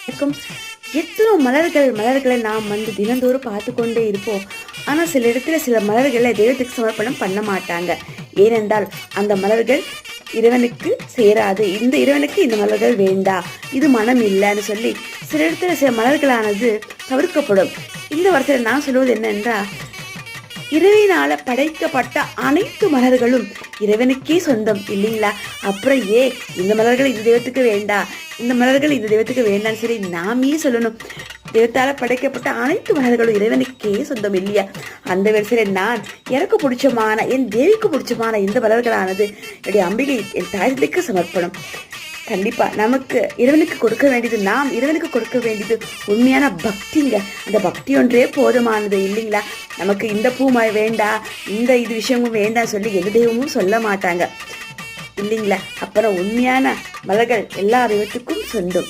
இருக்கும். எத்தனோ மலர்களை நாம் தினந்தோறும் பார்த்து கொண்டே இருப்போம். ஆனால் சில இடத்துல சில மலர்களை தெய்வத்துக்கு சமர்ப்பணம் பண்ண மாட்டாங்க. ஏனென்றால் அந்த மலர்கள் இறைவனுக்கு சேராது, இந்த இறைவனுக்கு இந்த மலர்கள் வேண்டா, இது மனம் இல்லைன்னு சொல்லி சில இடத்துல சில மலர்களானது தவிர்க்கப்படும். இந்த வருஷத்தில் நான் சொல்வது என்னென்றால், இறைவனால படைக்கப்பட்ட அனைத்து மலர்களும் இறைவனுக்கே சொந்தம் இல்லைங்களா? அப்புறம் இந்த மலர்கள் இந்த தெய்வத்துக்கு வேண்டா, இந்த மலர்கள் இந்த தெய்வத்துக்கு வேண்டான்னு சொல்லி நாமே சொல்லணும்? தெய்வத்தால படைக்கப்பட்ட அனைத்து மலர்களும் இறைவனுக்கே சொந்தம் இல்லையா? அந்த வரிசையில் நான் எனக்கு பிடிச்சமான, என் தேவிக்கு பிடிச்சமான இந்த மலர்களானது என்னுடைய அம்பிகை, என் தாயத்துக்கு சமர்ப்பணம். கண்டிப்பா நமக்கு இறைவனுக்கு கொடுக்க வேண்டியது, நாம் இறைவனுக்கு கொடுக்க வேண்டியது உண்மையான பக்திங்க. அந்த பக்தி ஒன்றே போதுமானது இல்லைங்களா? நமக்கு இந்த பூ வேண்டாம், இந்த இது விஷயமும் வேண்டாம் சொல்லி எந்த தெய்வமும் சொல்ல மாட்டாங்க இல்லைங்களா? அப்புறம் உண்மையான மலர்கள் எல்லா தெய்வத்துக்கும் சொந்தம்.